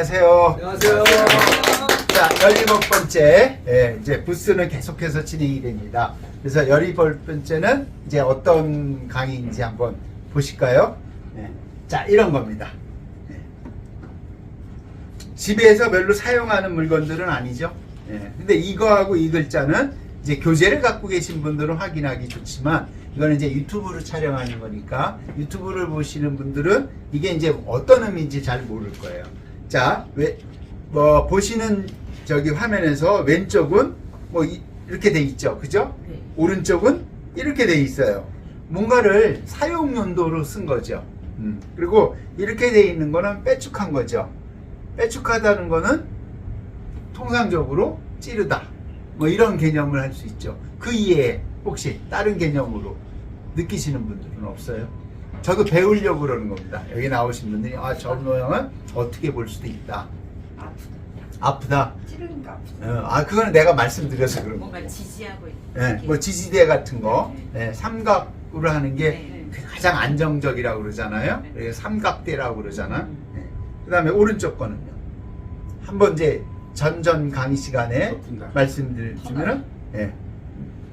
안녕하세요. 안녕하세요. 자, 17번째, 이제 부스는 계속해서 진행이 됩니다. 그래서 17번째는 이제 어떤 강의인지 한번 보실까요? 자, 이런 겁니다. 집에서 별로 사용하는 물건들은 아니죠. 근데 이거하고 이 글자는 이제 교재를 갖고 계신 분들은 확인하기 좋지만, 이거는 이제 유튜브로 촬영하는 거니까 유튜브를 보시는 분들은 이게 이제 어떤 의미인지 잘 모를 거예요. 자, 보시는 저기 화면에서 왼쪽은 뭐 이렇게 돼 있죠. 그죠? 네. 오른쪽은 이렇게 돼 있어요. 뭔가를 사용 용도로 쓴 거죠. 그리고 이렇게 돼 있는 거는 빼축한 거죠. 빼축하다는 거는 통상적으로 찌르다. 뭐 이런 개념을 할 수 있죠. 그 이외에 혹시 다른 개념으로 느끼시는 분들은 없어요? 저도 배우려고 그러는 겁니다. 여기 나오신 분들이 저 모양은 어떻게 볼 수도 있다. 아프다. 찌르니까 아프다. 그거는 내가 말씀드려서 그런 거고. 뭔가 지지하고 있는. 뭐 지지대 같은 거, 삼각으로 하는 게 가장 안정적이라고 그러잖아요. 그래서 삼각대라고 그러잖아. 그 다음에 오른쪽 거는요. 한번 이제 전전 강의 시간에 높은다. 말씀드리면은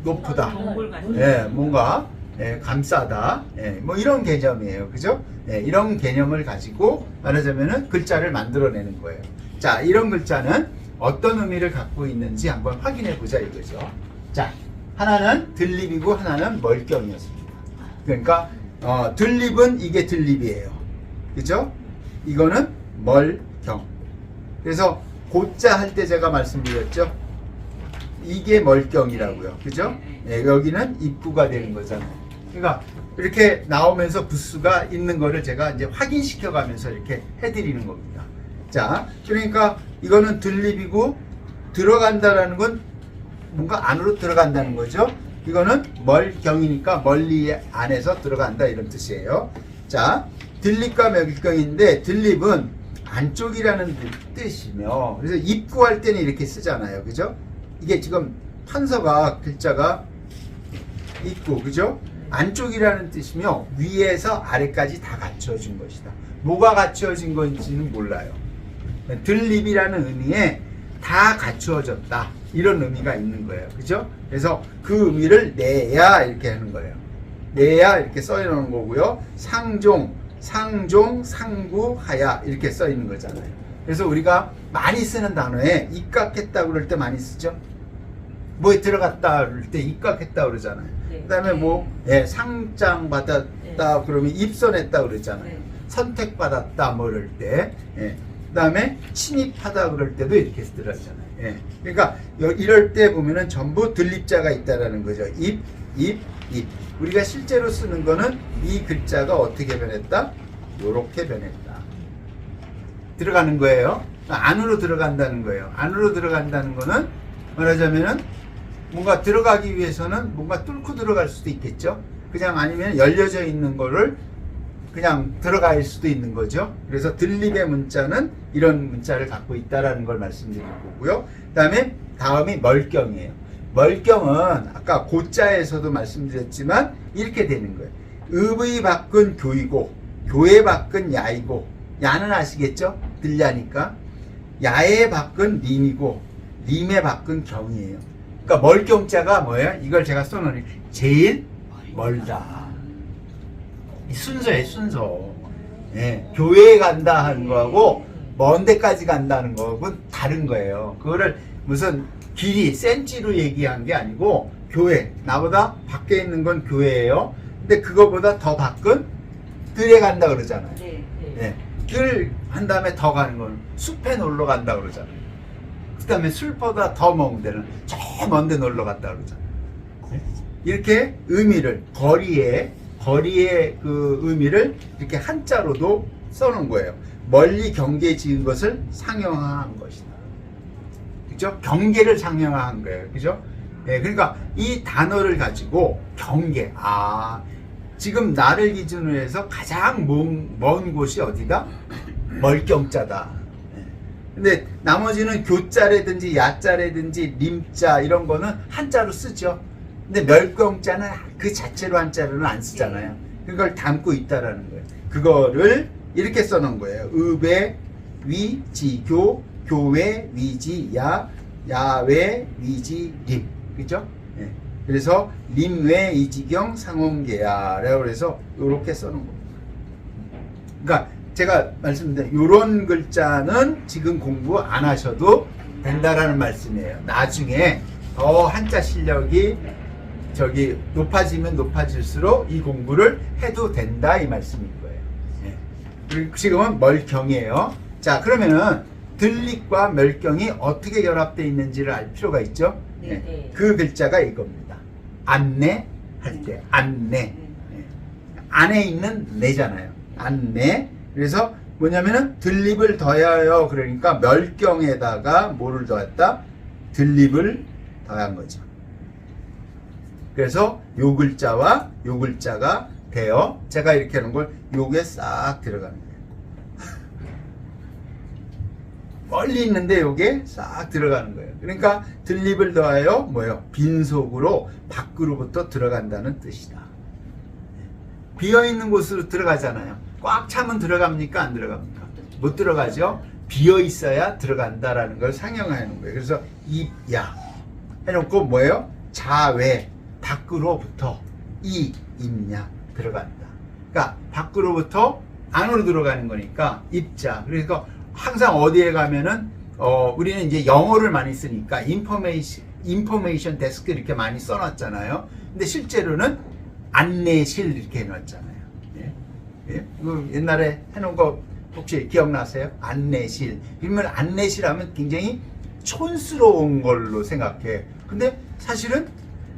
높다. 동굴 같은. 뭔가 감싸다. 뭐 이런 개념이에요. 그죠? 이런 개념을 가지고 말하자면은 글자를 만들어내는 거예요. 자, 이런 글자는 어떤 의미를 갖고 있는지 한번 확인해 보자 이거죠. 자, 하나는 들립이고 하나는 멀경이었습니다. 그러니까 들립은 이게 들립이에요. 그죠? 이거는 멀경. 그래서 고자 할 때 제가 말씀드렸죠. 이게 멀경이라고요. 그죠? 여기는 입구가 되는 거잖아요. 그러니까 이렇게 나오면서 부스가 있는 거를 제가 이제 확인시켜 가면서 이렇게 해드리는 겁니다. 자, 그러니까 이거는 들립이고 들어간다라는 건 뭔가 안으로 들어간다는 거죠. 이거는 멀경이니까 멀리 안에서 들어간다 이런 뜻이에요. 자, 들립과 멀경인데 들립은 안쪽이라는 뜻이며, 그래서 입구할 때는 이렇게 쓰잖아요. 그죠? 이게 지금 판서가 글자가 입구, 그죠? 안쪽이라는 뜻이며 위에서 아래까지 다 갖춰진 것이다. 뭐가 갖춰진 건지는 몰라요. 들립이라는 의미에 다 갖추어졌다 이런 의미가 있는 거예요. 그죠? 그래서 그 의미를 내야 이렇게 하는 거예요. 내야 이렇게 써 놓은 거고요. 상종, 상구, 하야 이렇게 써 있는 거잖아요. 그래서 우리가 많이 쓰는 단어에 입각했다 그럴 때 많이 쓰죠. 뭐에 들어갔다 그럴 때 입각했다 그러잖아요. 그 다음에 상장 받았다 그러면 입선했다 그러잖아요. 선택받았다 뭐 그럴 때. 그 다음에 침입하다 그럴 때도 이렇게 쓰더라잖아요. 그러니까 이럴 때 보면은 전부 들립자가 있다라는 거죠. 입. 우리가 실제로 쓰는 거는 이 글자가 어떻게 변했다? 요렇게 변했다. 들어가는 거예요. 안으로 들어간다는 거예요. 안으로 들어간다는 거는 말하자면은 뭔가 들어가기 위해서는 뭔가 뚫고 들어갈 수도 있겠죠. 그냥 아니면 열려져 있는 거를 그냥 들어갈 수도 있는 거죠. 그래서 들립의 문자는 이런 문자를 갖고 있다라는 걸 말씀드릴 거고요. 다음이 멀경이에요. 멀경은 아까 고자에서도 말씀드렸지만 이렇게 되는 거예요. 읍의 밖은 교이고 교의 밖은 야이고, 야는 아시겠죠? 들야니까. 야의 밖은 림이고 림의 밖은 경이에요. 그러니까 멀경자가 뭐예요? 이걸 제가 써놓은 제일 멀다. 순서예요, 순서. 교회에 간다 하는 거하고 먼 데까지 간다는 거하고는 다른 거예요. 그거를 무슨 길이 센치로 얘기한 게 아니고 교회, 나보다 밖에 있는 건 교회예요. 근데 그거보다 더 밖은 들에 간다 그러잖아요. 들 한 다음에 더 가는 건 숲에 놀러 간다 그러잖아요. 그 다음에 술보다 더 먼 데는 저 먼 데 놀러 갔다 그러잖아요. 이렇게 의미를 거리의 그 의미를 이렇게 한자로도 써놓은 거예요. 멀리 경계 지은 것을 상형화한 것이다. 그죠? 경계를 상형화한 거예요. 그죠? 그러니까 이 단어를 가지고 경계, 지금 나를 기준으로 해서 가장 먼 곳이 어디다? 멀경자다. 근데 나머지는 교자라든지 야자라든지 림자 이런 거는 한자로 쓰죠. 근데 멸경자는 그 자체로 한자로는 안 쓰잖아요. 그걸 담고 있다라는 거예요. 그거를 이렇게 써놓은 거예요. 읍의 위, 지, 교, 교외, 위지, 야, 야외, 위지, 림. 그죠? 예. 그래서 림외, 이지경, 상홍계야라고 해서 요렇게 써놓은 겁니다. 그러니까 제가 말씀드린 요런 글자는 지금 공부 안 하셔도 된다라는 말씀이에요. 나중에 더 한자 실력이 저기 높아지면 높아질수록 이 공부를 해도 된다 이 말씀인 거예요. 예. 그리고 지금은 멀경이에요. 자, 그러면은 들릭과 멸경이 어떻게 결합되어 있는지를 알 필요가 있죠. 네, 예. 네. 그 글자가 이겁니다. 안내 할 때 안내. 예. 안에 있는 내잖아요. 안내. 그래서 뭐냐면은 들립을 더해요. 그러니까 멸경에다가 뭐를 더했다? 들립을 더한 거죠. 그래서 요 글자와 요 글자가 돼요. 제가 이렇게 하는 걸 요게 싹 들어가는 거예요. 멀리 있는데 요게 싹 들어가는 거예요. 그러니까 들립을 더하여 뭐예요? 빈속으로 밖으로부터 들어간다는 뜻이다. 비어있는 곳으로 들어가잖아요. 꽉 차면 들어갑니까? 안 들어갑니까? 못 들어가죠? 비어있어야 들어간다라는 걸 상용하는 거예요. 그래서 입야 해놓고 뭐예요? 자외 밖으로부터 입냐 들어간다. 그러니까 밖으로부터 안으로 들어가는 거니까 입자. 그러니까 항상 어디에 가면은 우리는 이제 영어를 많이 쓰니까 인포메이션 데스크 이렇게 많이 써놨잖아요. 근데 실제로는 안내실 이렇게 해놨잖아요. 예? 예? 이거 옛날에 해놓은 거 혹시 기억나세요? 안내실. 그러면 안내실 하면 굉장히 촌스러운 걸로 생각해. 근데 사실은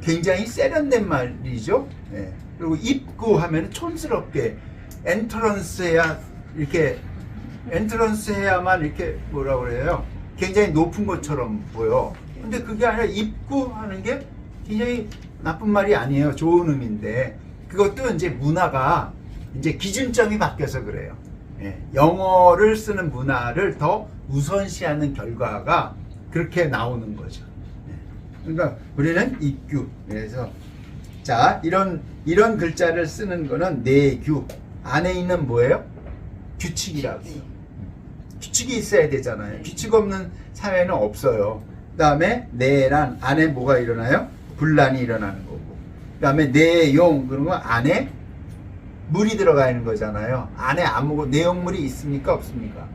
굉장히 세련된 말이죠. 예. 그리고 입구 하면 촌스럽게 엔트런스 해야 이렇게 엔트런스 해야만 이렇게 뭐라 그래요? 굉장히 높은 것처럼 보여. 근데 그게 아니라 입구 하는 게 굉장히 나쁜 말이 아니에요. 좋은 의미인데 그것도 이제 문화가 이제 기준점이 바뀌어서 그래요. 예. 영어를 쓰는 문화를 더 우선시하는 결과가 그렇게 나오는 거죠. 예. 그러니까 우리는 입규. 그래서 자 이런 글자를 쓰는 거는 내규 안에 있는 뭐예요? 규칙이라고. 규칙이 있어야 되잖아요. 규칙 없는 사회는 없어요. 그 다음에 내란 안에 뭐가 일어나요? 분란이 일어나는 거고. 그 다음에 내용 그런 거 안에 물이 들어가 있는 거잖아요. 안에 아무 내용물이 있습니까? 없습니까?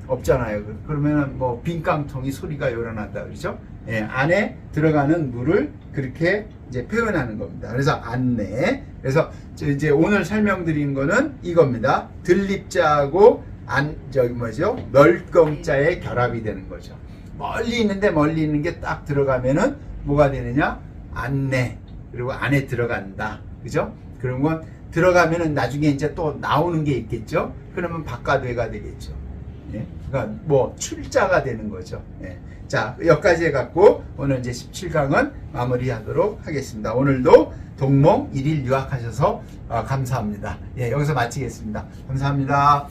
없잖아요. 그러면 뭐 빈깡통이 소리가 요란하다 그러죠? 예, 안에 들어가는 물을 그렇게 이제 표현하는 겁니다. 그래서 안내. 그래서 이제 오늘 설명드린 거는 이겁니다. 들립자하고 저기 뭐죠? 멸경자의 결합이 되는 거죠. 멀리 있는데 멀리 있는 게 딱 들어가면은 뭐가 되느냐? 안내. 그리고 안에 들어간다. 그죠? 그런 건 들어가면은 나중에 이제 또 나오는 게 있겠죠? 그러면 바깥외가 되겠죠. 예? 그러니까 뭐 출자가 되는 거죠. 예. 자, 여기까지 해갖고 오늘 이제 17강은 마무리하도록 하겠습니다. 오늘도 동몽 1일 유학하셔서 감사합니다. 예, 여기서 마치겠습니다. 감사합니다.